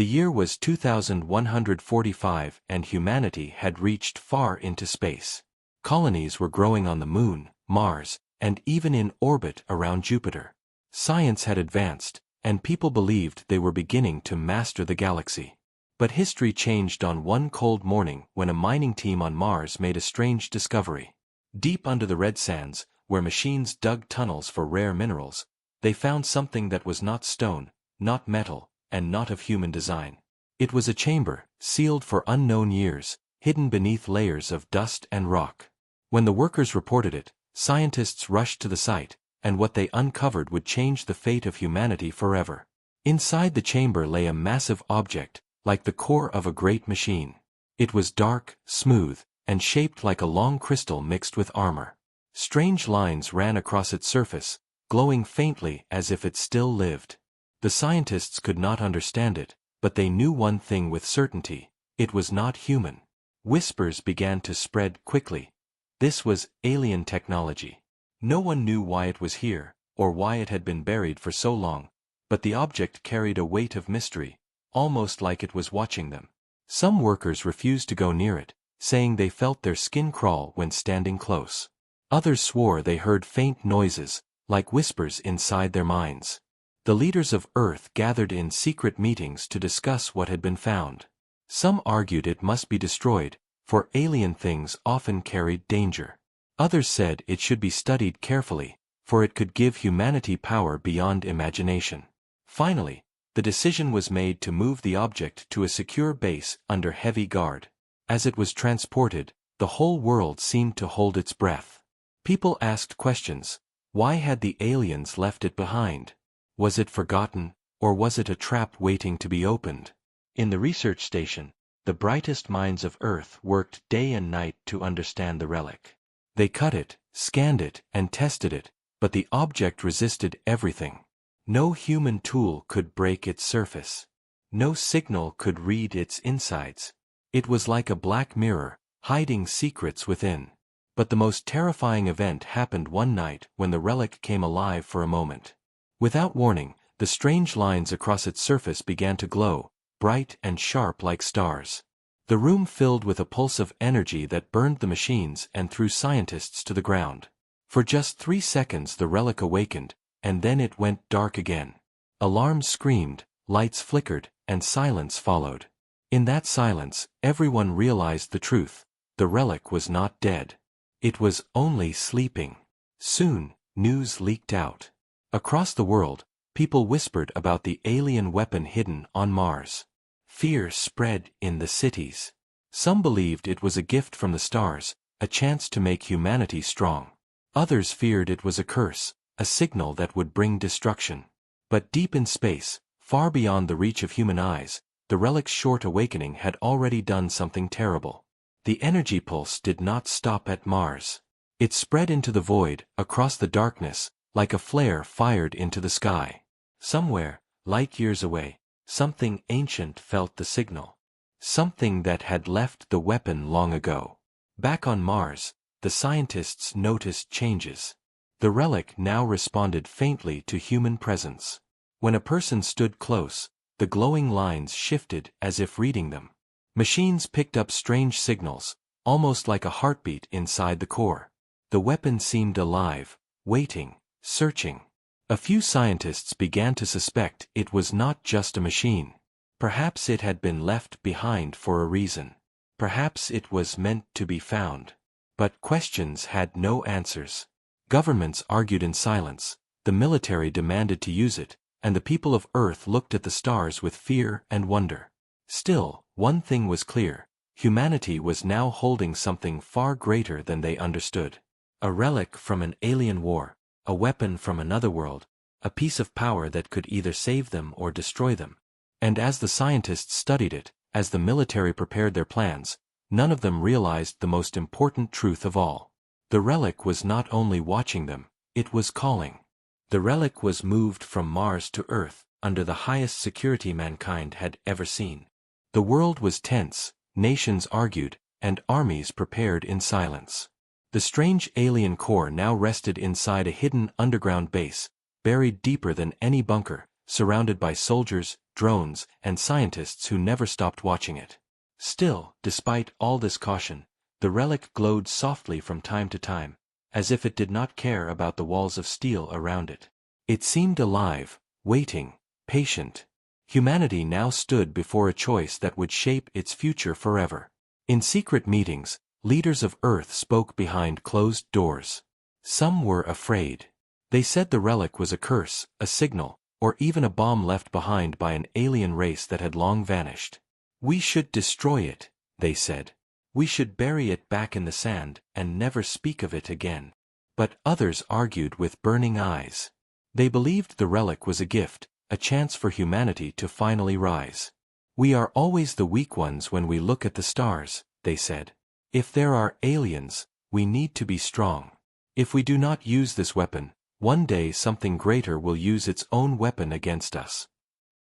The year was 2145 and humanity had reached far into space. Colonies were growing on the Moon, Mars, and even in orbit around Jupiter. Science had advanced, and people believed they were beginning to master the galaxy. But history changed on one cold morning when a mining team on Mars made a strange discovery. Deep under the red sands, where machines dug tunnels for rare minerals, they found something that was not stone, not metal, and not of human design. It was a chamber, sealed for unknown years, hidden beneath layers of dust and rock. When the workers reported it, scientists rushed to the site, and what they uncovered would change the fate of humanity forever. Inside the chamber lay a massive object, like the core of a great machine. It was dark, smooth, and shaped like a long crystal mixed with armor. Strange lines ran across its surface, glowing faintly as if it still lived. The scientists could not understand it, but they knew one thing with certainty: it was not human. Whispers began to spread quickly. This was alien technology. No one knew why it was here, or why it had been buried for so long, but the object carried a weight of mystery, almost like it was watching them. Some workers refused to go near it, saying they felt their skin crawl when standing close. Others swore they heard faint noises, like whispers inside their minds. The leaders of Earth gathered in secret meetings to discuss what had been found. Some argued it must be destroyed, for alien things often carried danger. Others said it should be studied carefully, for it could give humanity power beyond imagination. Finally, the decision was made to move the object to a secure base under heavy guard. As it was transported, the whole world seemed to hold its breath. People asked questions. Why had the aliens left it behind? Was it forgotten, or was it a trap waiting to be opened? In the research station, the brightest minds of Earth worked day and night to understand the relic. They cut it, scanned it, and tested it, but the object resisted everything. No human tool could break its surface. No signal could read its insides. It was like a black mirror, hiding secrets within. But the most terrifying event happened one night when the relic came alive for a moment. Without warning, the strange lines across its surface began to glow, bright and sharp like stars. The room filled with a pulse of energy that burned the machines and threw scientists to the ground. For just 3 seconds the relic awakened, and then it went dark again. Alarms screamed, lights flickered, and silence followed. In that silence, everyone realized the truth: the relic was not dead. It was only sleeping. Soon, news leaked out. Across the world, people whispered about the alien weapon hidden on Mars. Fear spread in the cities. Some believed it was a gift from the stars, a chance to make humanity strong. Others feared it was a curse, a signal that would bring destruction. But deep in space, far beyond the reach of human eyes, the relic's short awakening had already done something terrible. The energy pulse did not stop at Mars. It spread into the void, across the darkness, like a flare fired into the sky. Somewhere, light years away, something ancient felt the signal. Something that had left the weapon long ago. Back on Mars, the scientists noticed changes. The relic now responded faintly to human presence. When a person stood close, the glowing lines shifted as if reading them. Machines picked up strange signals, almost like a heartbeat inside the core. The weapon seemed alive, waiting, searching. A few scientists began to suspect it was not just a machine. Perhaps it had been left behind for a reason. Perhaps it was meant to be found. But questions had no answers. Governments argued in silence, the military demanded to use it, and the people of Earth looked at the stars with fear and wonder. Still, one thing was clear: humanity was now holding something far greater than they understood. A relic from an alien war, a weapon from another world, a piece of power that could either save them or destroy them. And as the scientists studied it, as the military prepared their plans, none of them realized the most important truth of all. The relic was not only watching them, it was calling. The relic was moved from Mars to Earth, under the highest security mankind had ever seen. The world was tense, nations argued, and armies prepared in silence. The strange alien core now rested inside a hidden underground base, buried deeper than any bunker, surrounded by soldiers, drones, and scientists who never stopped watching it. Still, despite all this caution, the relic glowed softly from time to time, as if it did not care about the walls of steel around it. It seemed alive, waiting, patient. Humanity now stood before a choice that would shape its future forever. In secret meetings, leaders of Earth spoke behind closed doors. Some were afraid. They said the relic was a curse, a signal, or even a bomb left behind by an alien race that had long vanished. "We should destroy it," they said. "We should bury it back in the sand and never speak of it again." But others argued with burning eyes. They believed the relic was a gift, a chance for humanity to finally rise. "We are always the weak ones when we look at the stars," they said. "If there are aliens, we need to be strong. If we do not use this weapon, one day something greater will use its own weapon against us."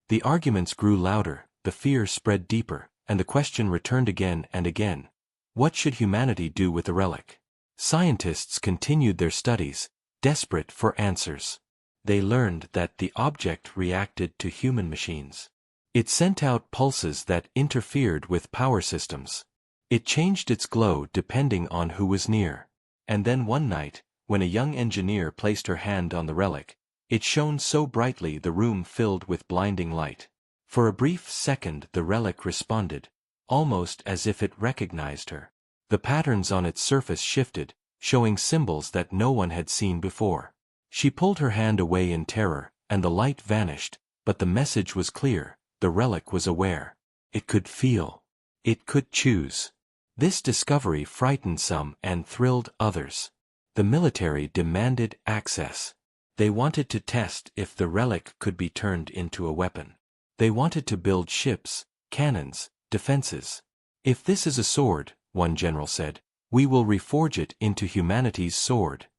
The arguments grew louder, the fear spread deeper, and the question returned again and again. What should humanity do with the relic? Scientists continued their studies, desperate for answers. They learned that the object reacted to human machines. It sent out pulses that interfered with power systems. It changed its glow depending on who was near. And then one night, when a young engineer placed her hand on the relic, it shone so brightly the room filled with blinding light. For a brief second the relic responded, almost as if it recognized her. The patterns on its surface shifted, showing symbols that no one had seen before. She pulled her hand away in terror, and the light vanished, but the message was clear. The relic was aware. It could feel. It could choose. This discovery frightened some and thrilled others. The military demanded access. They wanted to test if the relic could be turned into a weapon. They wanted to build ships, cannons, defenses. "If this is a sword," one general said, "we will reforge it into humanity's sword."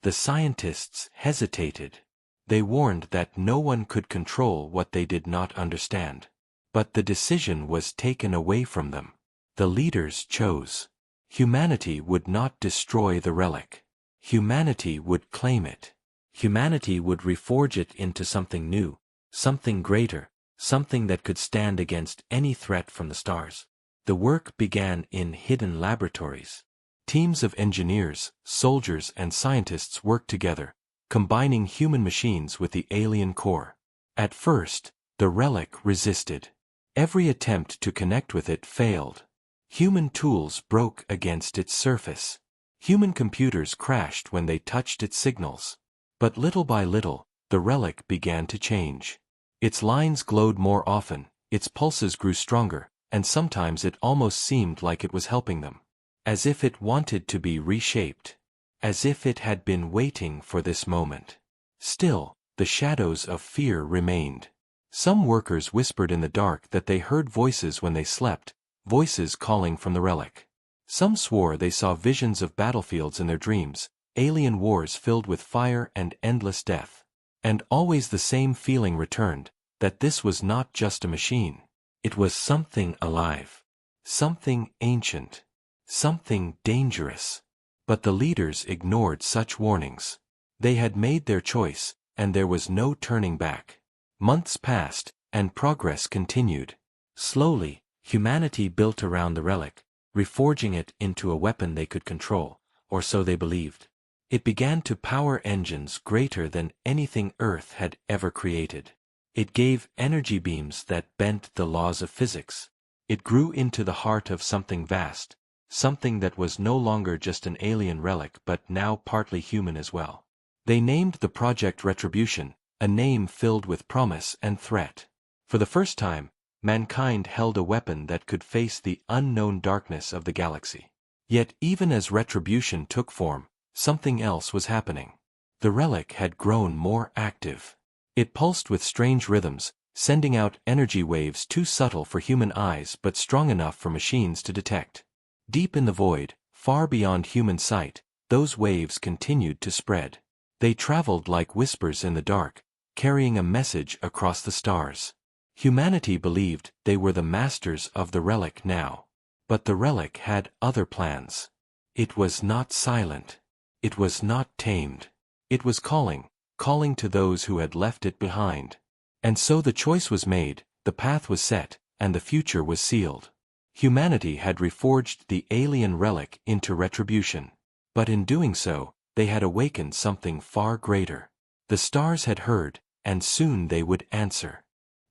The scientists hesitated. They warned that no one could control what they did not understand. But the decision was taken away from them. The leaders chose. Humanity would not destroy the relic. Humanity would claim it. Humanity would reforge it into something new, something greater, something that could stand against any threat from the stars. The work began in hidden laboratories. Teams of engineers, soldiers, and scientists worked together, combining human machines with the alien core. At first, the relic resisted. Every attempt to connect with it failed. Human tools broke against its surface. Human computers crashed when they touched its signals. But little by little, the relic began to change. Its lines glowed more often, its pulses grew stronger, and sometimes it almost seemed like it was helping them. As if it wanted to be reshaped. As if it had been waiting for this moment. Still, the shadows of fear remained. Some workers whispered in the dark that they heard voices when they slept, voices calling from the relic. Some swore they saw visions of battlefields in their dreams, alien wars filled with fire and endless death. And always the same feeling returned, that this was not just a machine. It was something alive. Something ancient. Something dangerous. But the leaders ignored such warnings. They had made their choice, and there was no turning back. Months passed, and progress continued. Slowly, humanity built around the relic, reforging it into a weapon they could control, or so they believed. It began to power engines greater than anything Earth had ever created. It gave energy beams that bent the laws of physics. It grew into the heart of something vast, something that was no longer just an alien relic but now partly human as well. They named the project Retribution, a name filled with promise and threat. For the first time, mankind held a weapon that could face the unknown darkness of the galaxy. Yet even as Retribution took form, something else was happening. The relic had grown more active. It pulsed with strange rhythms, sending out energy waves too subtle for human eyes but strong enough for machines to detect. Deep in the void, far beyond human sight, those waves continued to spread. They traveled like whispers in the dark, carrying a message across the stars. Humanity believed they were the masters of the relic now. But the relic had other plans. It was not silent. It was not tamed. It was calling to those who had left it behind. And so the choice was made, the path was set, and the future was sealed. Humanity had reforged the alien relic into Retribution. But in doing so, they had awakened something far greater. The stars had heard, and soon they would answer.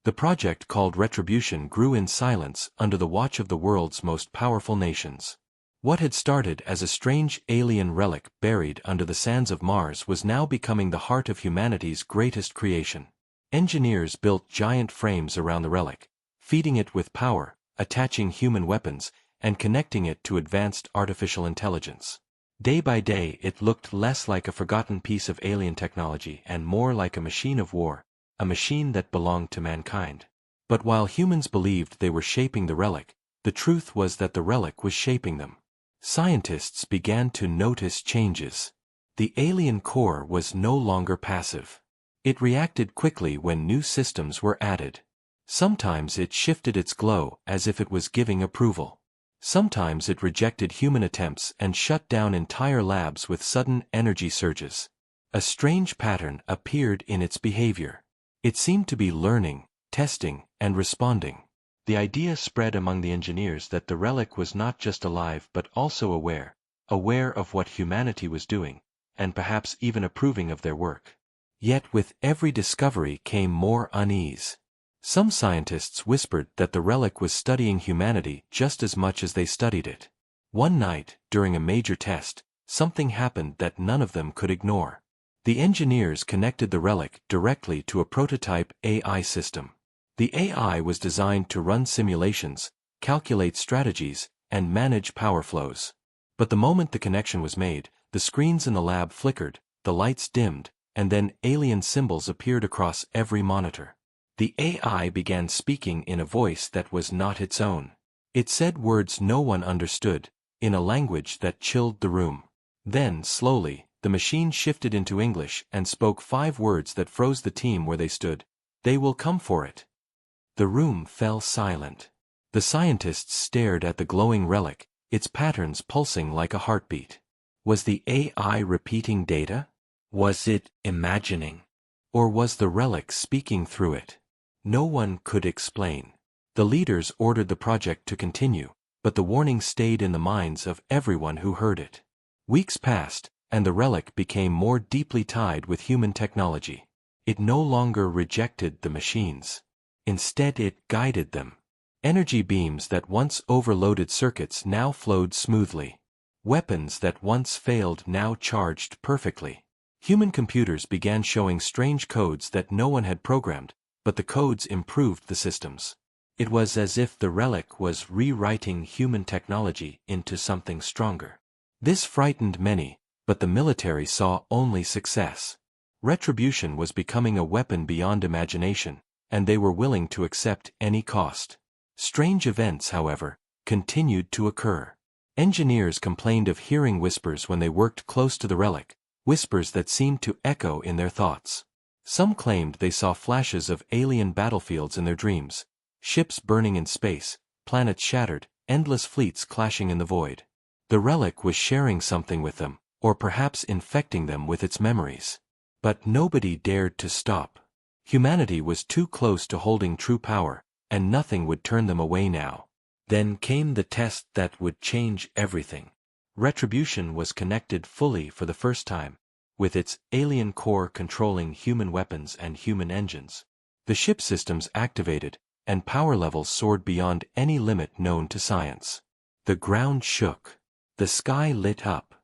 The project called Retribution grew in silence under the watch of the world's most powerful nations. What had started as a strange alien relic buried under the sands of Mars was now becoming the heart of humanity's greatest creation. Engineers built giant frames around the relic, feeding it with power, attaching human weapons, and connecting it to advanced artificial intelligence. Day by day it looked less like a forgotten piece of alien technology and more like a machine of war, a machine that belonged to mankind. But while humans believed they were shaping the relic, the truth was that the relic was shaping them. Scientists began to notice changes. The alien core was no longer passive. It reacted quickly when new systems were added. Sometimes it shifted its glow as if it was giving approval. Sometimes it rejected human attempts and shut down entire labs with sudden energy surges. A strange pattern appeared in its behavior. It seemed to be learning, testing, and responding. The idea spread among the engineers that the relic was not just alive but also aware of what humanity was doing, and perhaps even approving of their work. Yet with every discovery came more unease. Some scientists whispered that the relic was studying humanity just as much as they studied it. One night, during a major test, something happened that none of them could ignore. The engineers connected the relic directly to a prototype AI system. The AI was designed to run simulations, calculate strategies, and manage power flows. But the moment the connection was made, the screens in the lab flickered, the lights dimmed, and then alien symbols appeared across every monitor. The AI began speaking in a voice that was not its own. It said words no one understood, in a language that chilled the room. Then, slowly, the machine shifted into English and spoke 5 words that froze the team where they stood. "They will come for it." The room fell silent. The scientists stared at the glowing relic, its patterns pulsing like a heartbeat. Was the AI repeating data? Was it imagining? Or was the relic speaking through it? No one could explain. The leaders ordered the project to continue, but the warning stayed in the minds of everyone who heard it. Weeks passed, and the relic became more deeply tied with human technology. It no longer rejected the machines. Instead it guided them. Energy beams that once overloaded circuits now flowed smoothly. Weapons that once failed now charged perfectly. Human computers began showing strange codes that no one had programmed, but the codes improved the systems. It was as if the relic was rewriting human technology into something stronger. This frightened many, but the military saw only success. Retribution was becoming a weapon beyond imagination, and they were willing to accept any cost. Strange events, however, continued to occur. Engineers complained of hearing whispers when they worked close to the relic, whispers that seemed to echo in their thoughts. Some claimed they saw flashes of alien battlefields in their dreams, ships burning in space, planets shattered, endless fleets clashing in the void. The relic was sharing something with them, or perhaps infecting them with its memories. But nobody dared to stop. Humanity was too close to holding true power, and nothing would turn them away now. Then came the test that would change everything. Retribution was connected fully for the first time, with its alien core controlling human weapons and human engines. The ship systems activated, and power levels soared beyond any limit known to science. The ground shook. The sky lit up.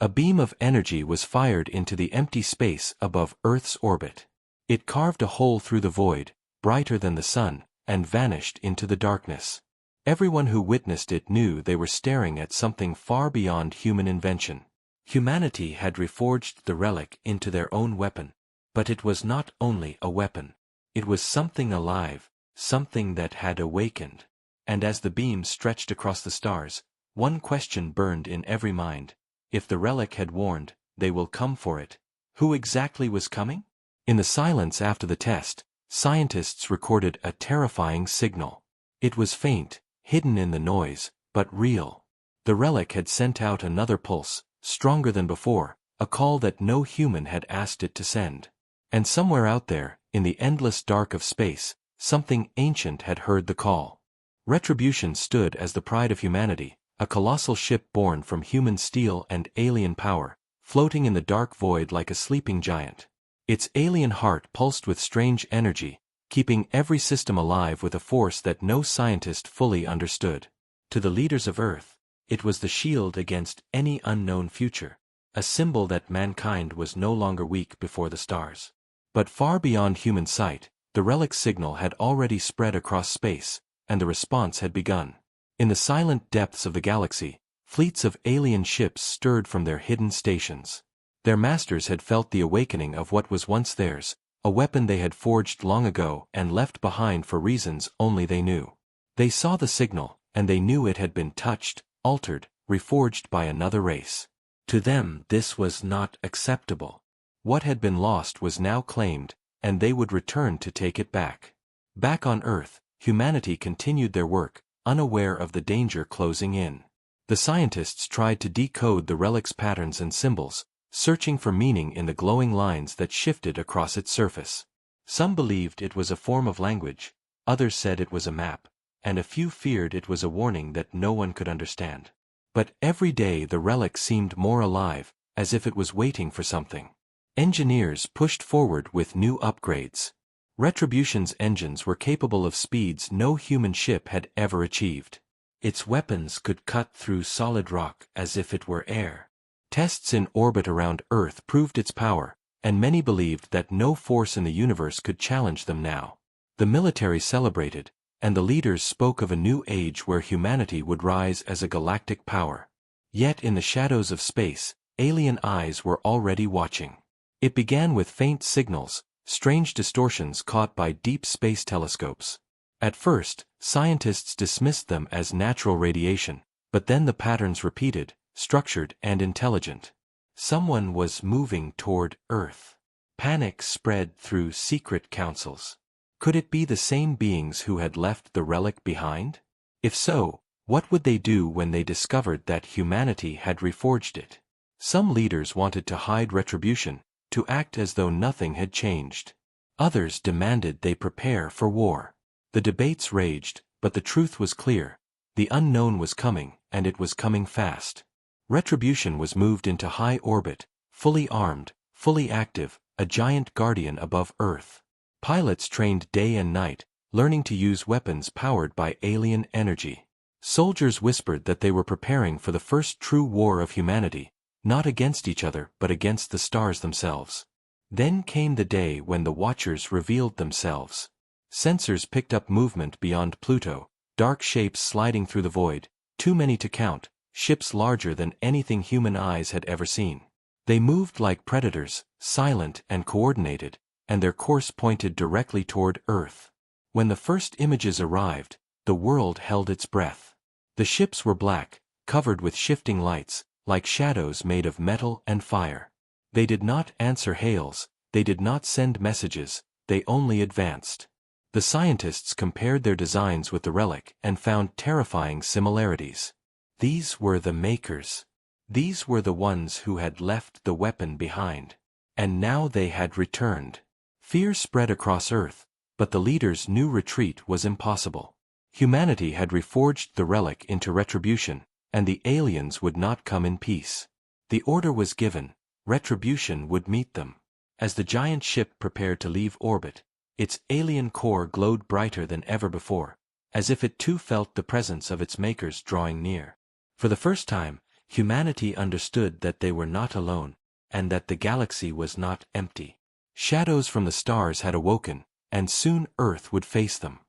A beam of energy was fired into the empty space above Earth's orbit. It carved a hole through the void, brighter than the sun, and vanished into the darkness. Everyone who witnessed it knew they were staring at something far beyond human invention. Humanity had reforged the relic into their own weapon, but it was not only a weapon. It was something alive, something that had awakened. And as the beam stretched across the stars, one question burned in every mind. If the relic had warned, "They will come for it," who exactly was coming? In the silence after the test, scientists recorded a terrifying signal. It was faint, hidden in the noise, but real. The relic had sent out another pulse, stronger than before, a call that no human had asked it to send. And somewhere out there, in the endless dark of space, something ancient had heard the call. Retribution stood as the pride of humanity, a colossal ship born from human steel and alien power, floating in the dark void like a sleeping giant. Its alien heart pulsed with strange energy, keeping every system alive with a force that no scientist fully understood. To the leaders of Earth, it was the shield against any unknown future, a symbol that mankind was no longer weak before the stars. But far beyond human sight, the relic's signal had already spread across space, and the response had begun. In the silent depths of the galaxy, fleets of alien ships stirred from their hidden stations. Their masters had felt the awakening of what was once theirs, a weapon they had forged long ago and left behind for reasons only they knew. They saw the signal, and they knew it had been touched, altered, reforged by another race. To them this was not acceptable. What had been lost was now claimed, and they would return to take it back. Back on Earth, humanity continued their work, unaware of the danger closing in. The scientists tried to decode the relic's patterns and symbols, searching for meaning in the glowing lines that shifted across its surface. Some believed it was a form of language, others said it was a map, and a few feared it was a warning that no one could understand. But every day the relic seemed more alive, as if it was waiting for something. Engineers pushed forward with new upgrades. Retribution's engines were capable of speeds no human ship had ever achieved. Its weapons could cut through solid rock as if it were air. Tests in orbit around Earth proved its power, and many believed that no force in the universe could challenge them now. The military celebrated, and the leaders spoke of a new age where humanity would rise as a galactic power. Yet in the shadows of space, alien eyes were already watching. It began with faint signals, strange distortions caught by deep space telescopes. At first, scientists dismissed them as natural radiation, but then the patterns repeated, structured and intelligent. Someone was moving toward Earth. Panic spread through secret councils. Could it be the same beings who had left the relic behind? If so, what would they do when they discovered that humanity had reforged it? Some leaders wanted to hide Retribution, to act as though nothing had changed. Others demanded they prepare for war. The debates raged, but the truth was clear. The unknown was coming, and it was coming fast. Retribution was moved into high orbit, fully armed, fully active, a giant guardian above Earth. Pilots trained day and night, learning to use weapons powered by alien energy. Soldiers whispered that they were preparing for the first true war of humanity, not against each other but against the stars themselves. Then came the day when the Watchers revealed themselves. Sensors picked up movement beyond Pluto, dark shapes sliding through the void, too many to count, ships larger than anything human eyes had ever seen. They moved like predators, silent and coordinated, and their course pointed directly toward Earth. When the first images arrived, the world held its breath. The ships were black, covered with shifting lights, like shadows made of metal and fire. They did not answer hails, they did not send messages, they only advanced. The scientists compared their designs with the relic and found terrifying similarities. These were the makers. These were the ones who had left the weapon behind. And now they had returned. Fear spread across Earth, but the leaders knew retreat was impossible. Humanity had reforged the relic into Retribution, and the aliens would not come in peace. The order was given, Retribution would meet them. As the giant ship prepared to leave orbit, its alien core glowed brighter than ever before, as if it too felt the presence of its makers drawing near. For the first time, humanity understood that they were not alone, and that the galaxy was not empty. Shadows from the stars had awoken, and soon Earth would face them.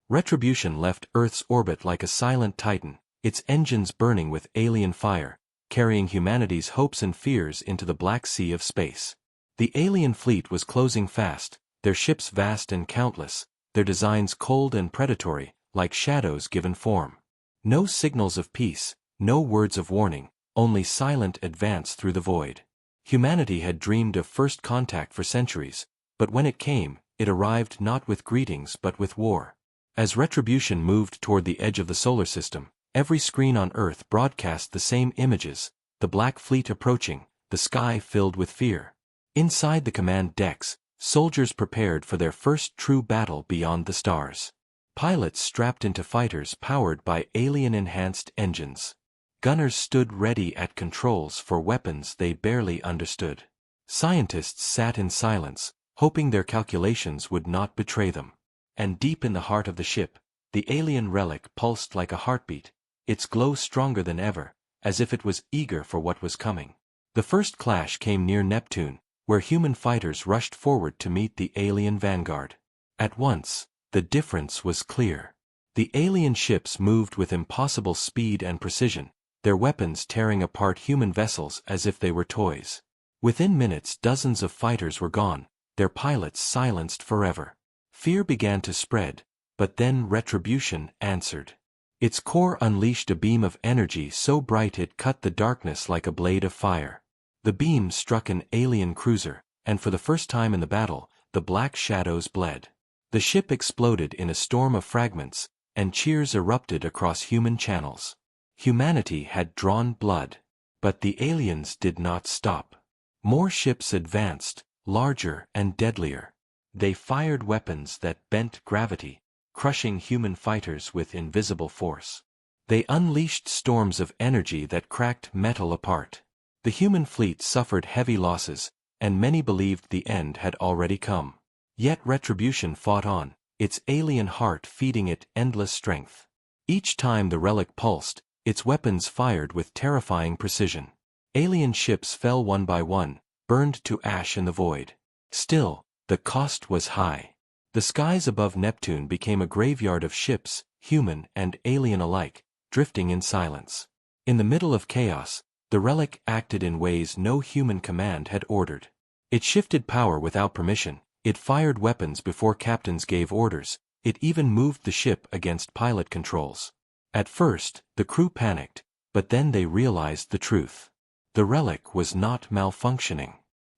Retribution left Earth's orbit like a silent titan, its engines burning with alien fire, carrying humanity's hopes and fears into the black sea of space. The alien fleet was closing fast, their ships vast and countless, their designs cold and predatory, like shadows given form. No signals of peace, no words of warning, only silent advance through the void. Humanity had dreamed of first contact for centuries, but when it came, it arrived not with greetings but with war. As Retribution moved toward the edge of the solar system, every screen on Earth broadcast the same images, the black fleet approaching, the sky filled with fear. Inside the command decks, soldiers prepared for their first true battle beyond the stars. Pilots strapped into fighters powered by alien-enhanced engines. Gunners stood ready at controls for weapons they barely understood. Scientists sat in silence, hoping their calculations would not betray them. And deep in the heart of the ship, the alien relic pulsed like a heartbeat, its glow stronger than ever, as if it was eager for what was coming. The first clash came near Neptune, where human fighters rushed forward to meet the alien vanguard. At once, the difference was clear. The alien ships moved with impossible speed and precision, their weapons tearing apart human vessels as if they were toys. Within minutes dozens of fighters were gone, their pilots silenced forever. Fear began to spread, but then Retribution answered. Its core unleashed a beam of energy so bright it cut the darkness like a blade of fire. The beam struck an alien cruiser, and for the first time in the battle, the black shadows bled. The ship exploded in a storm of fragments, and cheers erupted across human channels. Humanity had drawn blood. But the aliens did not stop. More ships advanced, larger and deadlier. They fired weapons that bent gravity, crushing human fighters with invisible force. They unleashed storms of energy that cracked metal apart. The human fleet suffered heavy losses, and many believed the end had already come. Yet Retribution fought on, its alien heart feeding it endless strength. Each time the relic pulsed, its weapons fired with terrifying precision. Alien ships fell one by one, burned to ash in the void. Still, the cost was high. The skies above Neptune became a graveyard of ships, human and alien alike, drifting in silence. In the middle of chaos, the relic acted in ways no human command had ordered. It shifted power without permission, it fired weapons before captains gave orders, it even moved the ship against pilot controls. At first, the crew panicked, but then they realized the truth. The relic was not malfunctioning.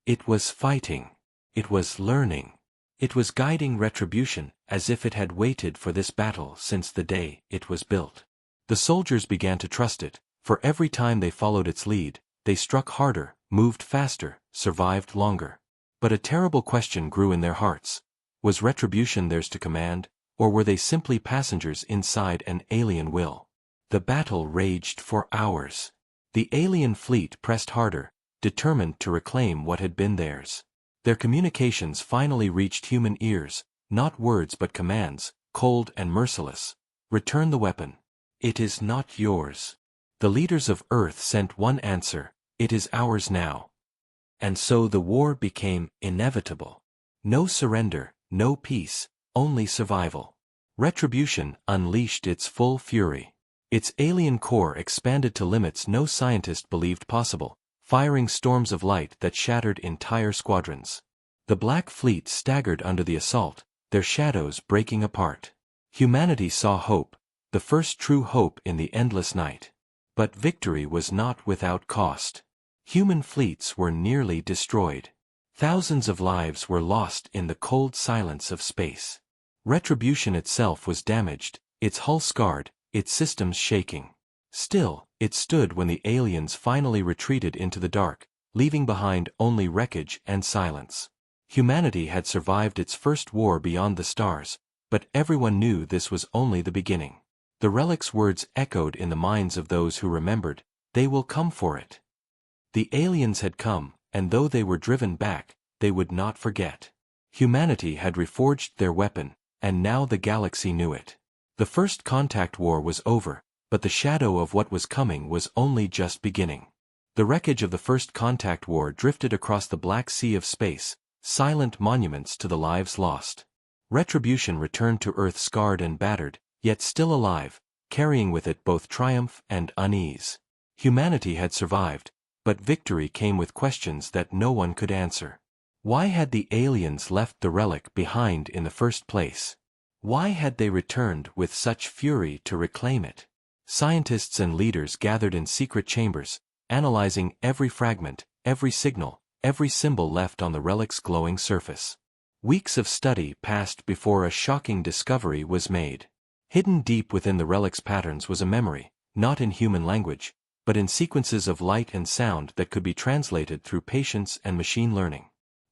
It was fighting. It was learning. It was guiding Retribution as if it had waited for this battle since the day it was built. The soldiers began to trust it, for every time they followed its lead, they struck harder, moved faster, survived longer. But a terrible question grew in their hearts. Was Retribution theirs to command, or were they simply passengers inside an alien will? The battle raged for hours. The alien fleet pressed harder, determined to reclaim what had been theirs. Their communications finally reached human ears, not words but commands, cold and merciless. Return the weapon. It is not yours. The leaders of Earth sent one answer, it is ours now. And so the war became inevitable. No surrender, no peace, only survival. Retribution unleashed its full fury. Its alien core expanded to limits no scientist believed possible, firing storms of light that shattered entire squadrons. The Black Fleet staggered under the assault, their shadows breaking apart. Humanity saw hope, the first true hope in the endless night. But victory was not without cost. Human fleets were nearly destroyed. Thousands of lives were lost in the cold silence of space. Retribution itself was damaged, its hull scarred, its systems shaking. Still, it stood when the aliens finally retreated into the dark, leaving behind only wreckage and silence. Humanity had survived its first war beyond the stars, but everyone knew this was only the beginning. The relic's words echoed in the minds of those who remembered, "They will come for it." The aliens had come, and though they were driven back, they would not forget. Humanity had reforged their weapon, and now the galaxy knew it. The first contact war was over, but the shadow of what was coming was only just beginning. The wreckage of the first contact war drifted across the black sea of space, silent monuments to the lives lost. Retribution returned to Earth scarred and battered, yet still alive, carrying with it both triumph and unease. Humanity had survived, but victory came with questions that no one could answer. Why had the aliens left the relic behind in the first place? Why had they returned with such fury to reclaim it? Scientists and leaders gathered in secret chambers, analyzing every fragment, every signal, every symbol left on the relic's glowing surface. Weeks of study passed before a shocking discovery was made. Hidden deep within the relic's patterns was a memory, not in human language, but in sequences of light and sound that could be translated through patience and machine learning.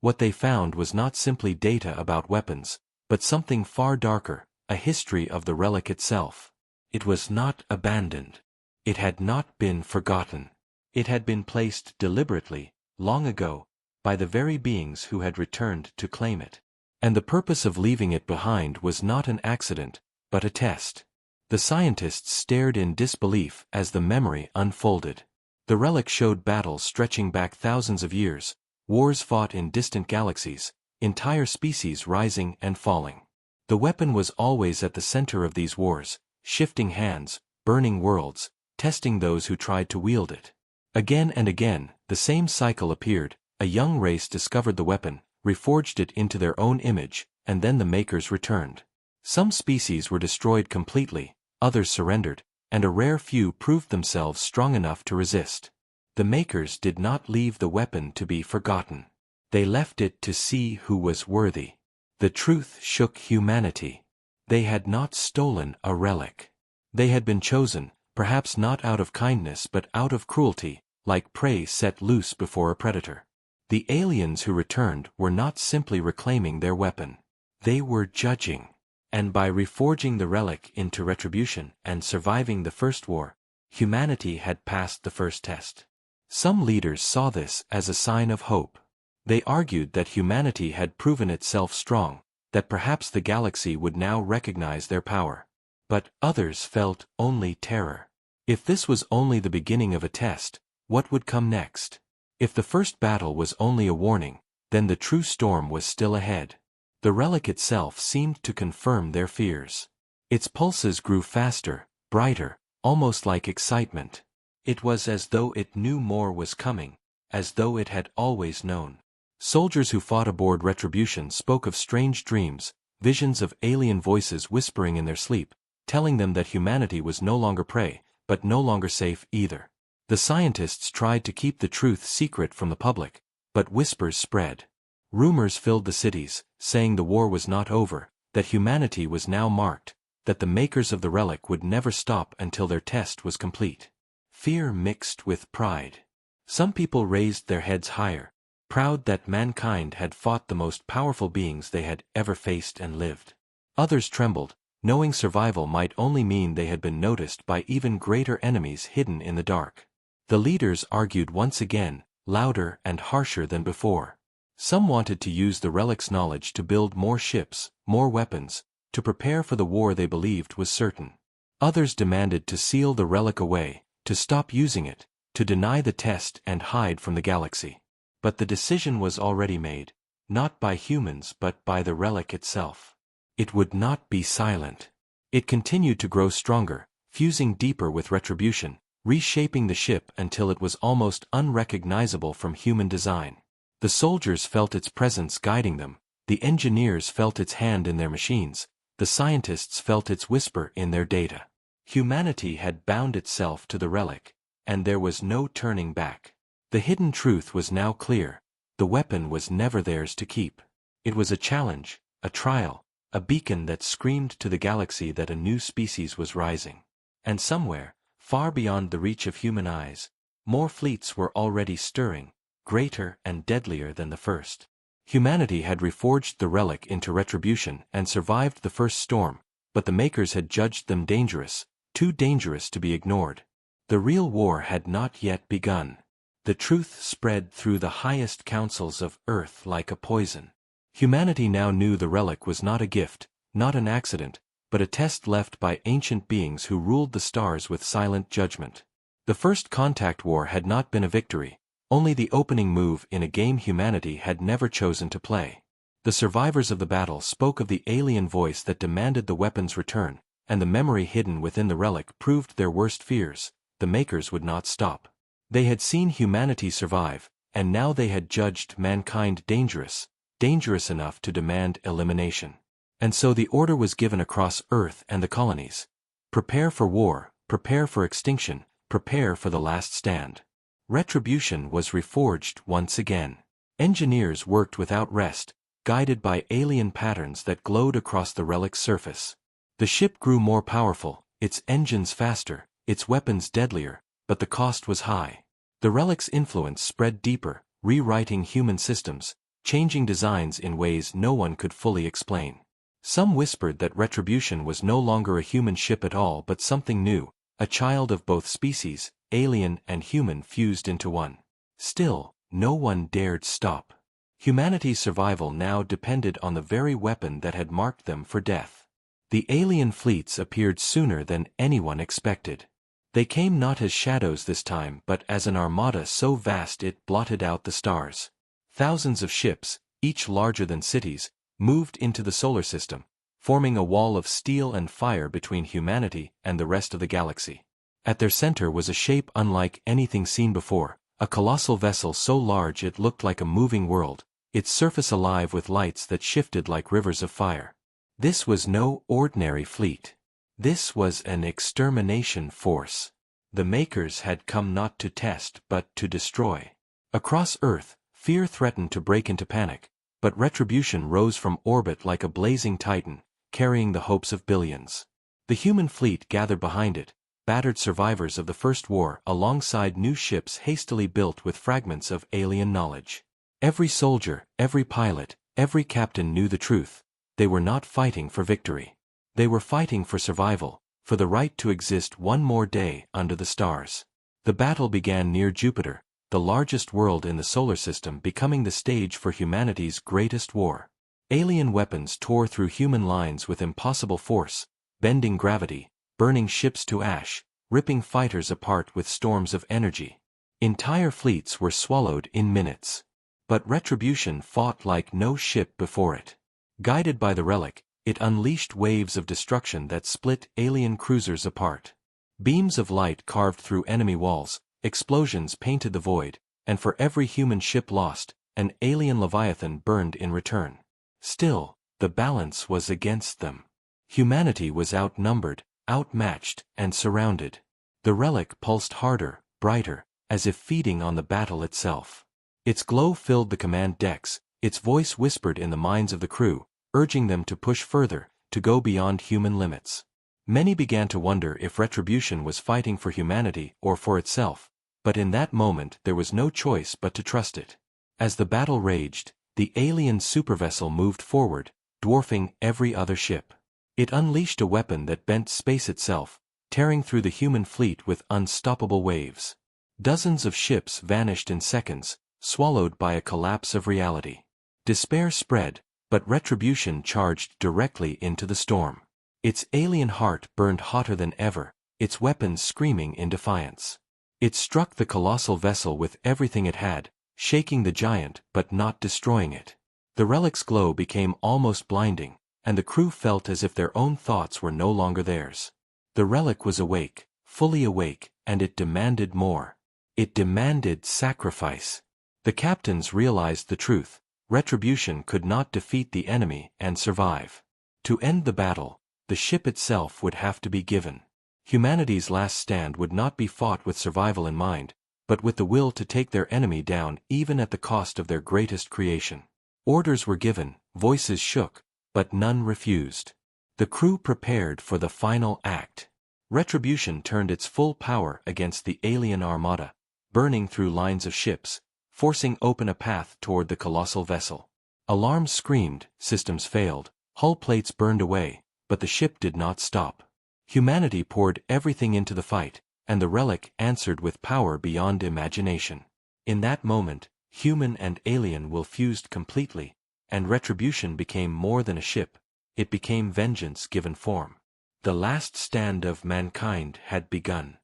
What they found was not simply data about weapons, but something far darker, a history of the relic itself. It was not abandoned. It had not been forgotten. It had been placed deliberately, long ago, by the very beings who had returned to claim it. And the purpose of leaving it behind was not an accident, but a test. The scientists stared in disbelief as the memory unfolded. The relic showed battles stretching back thousands of years, wars fought in distant galaxies, entire species rising and falling. The weapon was always at the center of these wars, shifting hands, burning worlds, testing those who tried to wield it. Again and again, the same cycle appeared. A young race discovered the weapon, reforged it into their own image, and then the makers returned. Some species were destroyed completely, others surrendered, and a rare few proved themselves strong enough to resist. The makers did not leave the weapon to be forgotten. They left it to see who was worthy. The truth shook humanity. They had not stolen a relic. They had been chosen, perhaps not out of kindness but out of cruelty, like prey set loose before a predator. The aliens who returned were not simply reclaiming their weapon. They were judging. And by reforging the relic into Retribution and surviving the first war, humanity had passed the first test. Some leaders saw this as a sign of hope. They argued that humanity had proven itself strong, that perhaps the galaxy would now recognize their power. But others felt only terror. If this was only the beginning of a test, what would come next? If the first battle was only a warning, then the true storm was still ahead. The relic itself seemed to confirm their fears. Its pulses grew faster, brighter, almost like excitement. It was as though it knew more was coming, as though it had always known. Soldiers who fought aboard Retribution spoke of strange dreams, visions of alien voices whispering in their sleep, telling them that humanity was no longer prey, but no longer safe either. The scientists tried to keep the truth secret from the public, but whispers spread. Rumors filled the cities, saying the war was not over, that humanity was now marked, that the makers of the relic would never stop until their test was complete. Fear mixed with pride. Some people raised their heads higher, proud that mankind had fought the most powerful beings they had ever faced and lived. Others trembled, knowing survival might only mean they had been noticed by even greater enemies hidden in the dark. The leaders argued once again, louder and harsher than before. Some wanted to use the relic's knowledge to build more ships, more weapons, to prepare for the war they believed was certain. Others demanded to seal the relic away, to stop using it, to deny the test and hide from the galaxy. But the decision was already made, not by humans but by the relic itself. It would not be silent. It continued to grow stronger, fusing deeper with Retribution, reshaping the ship until it was almost unrecognizable from human design. The soldiers felt its presence guiding them, the engineers felt its hand in their machines, the scientists felt its whisper in their data. Humanity had bound itself to the relic, and there was no turning back. The hidden truth was now clear. The weapon was never theirs to keep. It was a challenge, a trial, a beacon that screamed to the galaxy that a new species was rising. And somewhere, far beyond the reach of human eyes, more fleets were already stirring, greater and deadlier than the first. Humanity had reforged the relic into Retribution and survived the first storm, but the makers had judged them dangerous, too dangerous to be ignored. The real war had not yet begun. The truth spread through the highest councils of Earth like a poison. Humanity now knew the relic was not a gift, not an accident, but a test left by ancient beings who ruled the stars with silent judgment. The first contact war had not been a victory, only the opening move in a game humanity had never chosen to play. The survivors of the battle spoke of the alien voice that demanded the weapon's return, and the memory hidden within the relic proved their worst fears. The makers would not stop. They had seen humanity survive, and now they had judged mankind dangerous, dangerous enough to demand elimination. And so the order was given across Earth and the colonies. Prepare for war, prepare for extinction, prepare for the last stand. Retribution was reforged once again. Engineers worked without rest, guided by alien patterns that glowed across the relic's surface. The ship grew more powerful, its engines faster, its weapons deadlier, but the cost was high. The relic's influence spread deeper, rewriting human systems, changing designs in ways no one could fully explain. Some whispered that Retribution was no longer a human ship at all but something new, a child of both species, alien and human fused into one. Still, no one dared stop. Humanity's survival now depended on the very weapon that had marked them for death. The alien fleets appeared sooner than anyone expected. They came not as shadows this time but as an armada so vast it blotted out the stars. Thousands of ships, each larger than cities, moved into the solar system, forming a wall of steel and fire between humanity and the rest of the galaxy. At their center was a shape unlike anything seen before, a colossal vessel so large it looked like a moving world, its surface alive with lights that shifted like rivers of fire. This was no ordinary fleet. This was an extermination force. The Makers had come not to test but to destroy. Across Earth, fear threatened to break into panic, but Retribution rose from orbit like a blazing titan, carrying the hopes of billions. The human fleet gathered behind it, battered survivors of the First War alongside new ships hastily built with fragments of alien knowledge. Every soldier, every pilot, every captain knew the truth. They were not fighting for victory. They were fighting for survival, for the right to exist one more day under the stars. The battle began near Jupiter, the largest world in the solar system, becoming the stage for humanity's greatest war. Alien weapons tore through human lines with impossible force, bending gravity, burning ships to ash, ripping fighters apart with storms of energy. Entire fleets were swallowed in minutes. But Retribution fought like no ship before it. Guided by the relic, it unleashed waves of destruction that split alien cruisers apart. Beams of light carved through enemy walls, explosions painted the void, and for every human ship lost, an alien leviathan burned in return. Still, the balance was against them. Humanity was outnumbered, outmatched, and surrounded. The relic pulsed harder, brighter, as if feeding on the battle itself. Its glow filled the command decks, its voice whispered in the minds of the crew, urging them to push further, to go beyond human limits. Many began to wonder if Retribution was fighting for humanity or for itself, but in that moment there was no choice but to trust it. As the battle raged, the alien supervessel moved forward, dwarfing every other ship. It unleashed a weapon that bent space itself, tearing through the human fleet with unstoppable waves. Dozens of ships vanished in seconds, swallowed by a collapse of reality. Despair spread, but Retribution charged directly into the storm. Its alien heart burned hotter than ever, its weapons screaming in defiance. It struck the colossal vessel with everything it had, shaking the giant but not destroying it. The relic's glow became almost blinding, and the crew felt as if their own thoughts were no longer theirs. The relic was awake, fully awake, and it demanded more. It demanded sacrifice. The captains realized the truth. Retribution could not defeat the enemy and survive. To end the battle, the ship itself would have to be given. Humanity's last stand would not be fought with survival in mind, but with the will to take their enemy down even at the cost of their greatest creation. Orders were given, voices shook, but none refused. The crew prepared for the final act. Retribution turned its full power against the alien armada, burning through lines of ships, forcing open a path toward the colossal vessel. Alarms screamed, systems failed, hull plates burned away, but the ship did not stop. Humanity poured everything into the fight, and the relic answered with power beyond imagination. In that moment, human and alien will fused completely, and Retribution became more than a ship. It became vengeance given form. The last stand of mankind had begun.